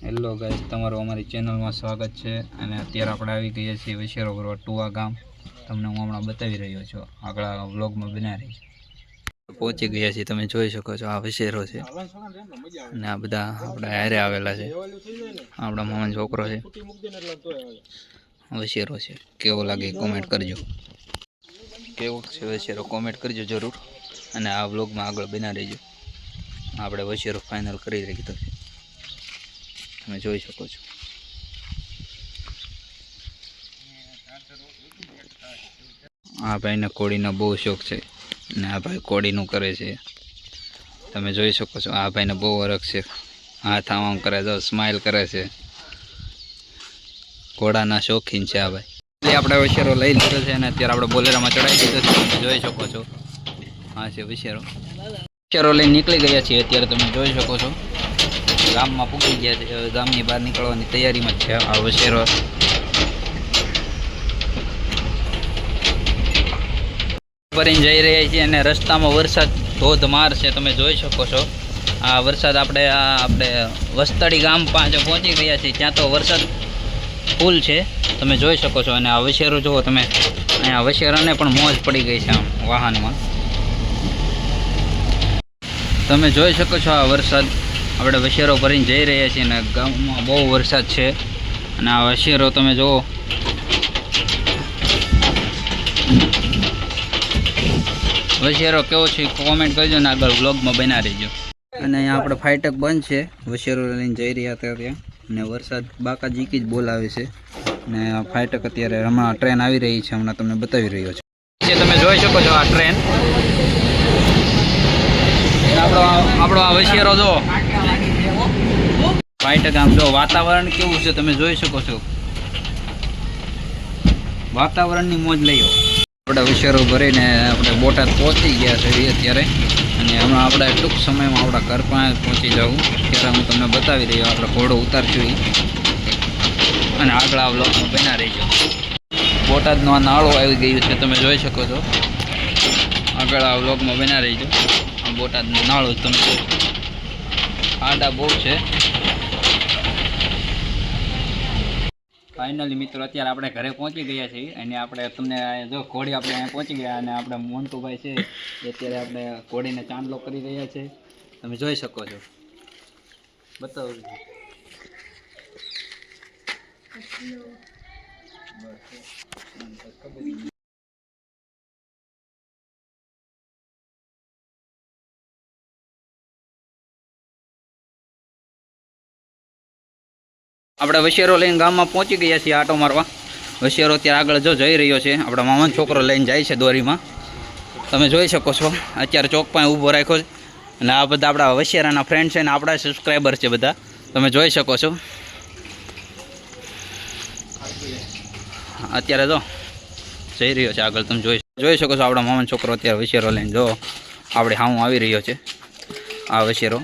Hello guys, તમારું અમારી ચેનલમાં સ્વાગત છે. અને અત્યારે આપણે આવી ગયા છીએ વશેરો ભરવા ટુવા ગામ. તમને હું હમણાં બતાવી રહ્યો છું, આગળ વ્લોગમાં બનાવી રહી પહોંચી ગયા છીએ. તમે જોઈ શકો છો આ વશેરો છે અને આ બધા આપણા હારે આવેલા છે. આપણા મામાનો છોકરો છે. વશેરો છે, કેવો લાગે કોમેન્ટ કરજો. કેવો છે વશેરો કોમેન્ટ કરજો જરૂર. અને આ વ્લોગમાં આગળ બનાવી રહેજો. આપણે વશેરો ફાઇનલ કરી દીધો છે, તમે જોઈ શકો છો. આ ભાઈને કોળીનો બહુ શોખ છે અને આ ભાઈ કોળીનું કરે છે. તમે જોઈ શકો છો, આ ભાઈને બહુ હરખ છે. હાથ આમ કરે છે, સ્માઇલ કરે છે. ઘોડાના શોખીન છે આ ભાઈ. આપણે વશેરો લઈ લીધો છે અને અત્યારે આપણે બોલેરામાં ચડાવી દીધો છે. તમે જોઈ શકો છો, હા છે વશેરો. વશેરો લઈને નીકળી ગયા છીએ અત્યારે. તમે જોઈ શકો છો, ગામમાં પૂકી ગયા છે. ગામની બહાર નીકળવાની તૈયારીમાં જ છે આ વશેરો. ભરીને જઈ રહ્યા છીએ અને રસ્તામાં વરસાદ ધોધમાર છે. તમે જોઈ શકો છો, આ વરસાદ આપણે વસ્તડી ગામ પાસે પહોંચી ગયા છીએ. ત્યાં તો વરસાદ ફૂલ છે, તમે જોઈ શકો છો. અને આ વશેરો જુઓ તમે, અહીંયા વશેરાને પણ મોજ પડી ગઈ છે આમ વાહનમાં. તમે જોઈ શકો છો આ વરસાદ. આપણે વશેરો ભરીને જઈ રહ્યા છીએ અને ગામમાં બહુ વરસાદ છે. અને આ વશેરો તમે જુઓ, વશેરો કેવો છે કોમેન્ટ કરજો ને આગળ વ્લોગમાં બના રહેજો. અને અહીંયા આપણે ફાઇટક બંધ છે, વશેરો લઈને જઈ રહ્યા હતા ત્યાં. અને વરસાદ બાકા જીકી જ બોલાવે છે. અને ફાઇટક અત્યારે હમણાં ટ્રેન આવી રહી છે, હમણાં તમને બતાવી રહ્યો છે. તમે જોઈ શકો છો આ ટ્રેન. આપણો આ વશેરો જો ફાઇટક આમ જો. વાતાવરણ કેવું છે તમે જોઈ શકો છો, વાતાવરણની મોજ લઈઓ. આપણે વશેરો ભરીને આપણે બોટાદ પહોંચી ગયા છે અત્યારે. અને હમણાં આપણે ટૂંક સમયમાં આપણા ઘર પાસે પહોંચી જવું. ત્યારે હું તમને બતાવી રહ્યો. આપણે ઘોડો ઉતારશું અને આગળ આ વ્લોગમાં બના રહીજો. બોટાદનો આ નાળું આવી ગયું છે, તમે જોઈ શકો છો. આગળ આ વ્લોગમાં બના રહીજો. આ બોટાદનું નાળું તમે ખાડા બહુ છે. ફાઇનલી મિત્રો અત્યારે આપણે ઘરે પહોંચી ગયા છીએ. અને આપણે તમને જો ઘોડી આપણે અહીંયા પહોંચી ગયા. અને આપણે મોન્ટુભાઈ છે અત્યારે આપણે ઘોડીને ચાંદલો કરી રહ્યા છે, તમે જોઈ શકો છો. બતાવો. આપણે વશેરો લઈને ગામમાં પહોંચી ગયા છીએ આટો મારવા. વશેરો અત્યારે આગળ જો જઈ રહ્યો છે. આપણા મામાનો છોકરો લઈને જાય છે દોરીમાં, તમે જોઈ શકો છો. અત્યારે ચોક પાસે ઊભો રાખ્યો છે. અને આ બધા આપણા વશેરાના ફ્રેન્ડ છે ને આપણા સબસ્ક્રાઈબર છે બધા, તમે જોઈ શકો છો. અત્યારે જો જઈ રહ્યો છે આગળ, તમે જોઈ શકો છો. આપણા મામાનો છોકરો અત્યારે વશેરો લઈને જો આપણે હાઉ આવી રહ્યો છે આ વશેરો.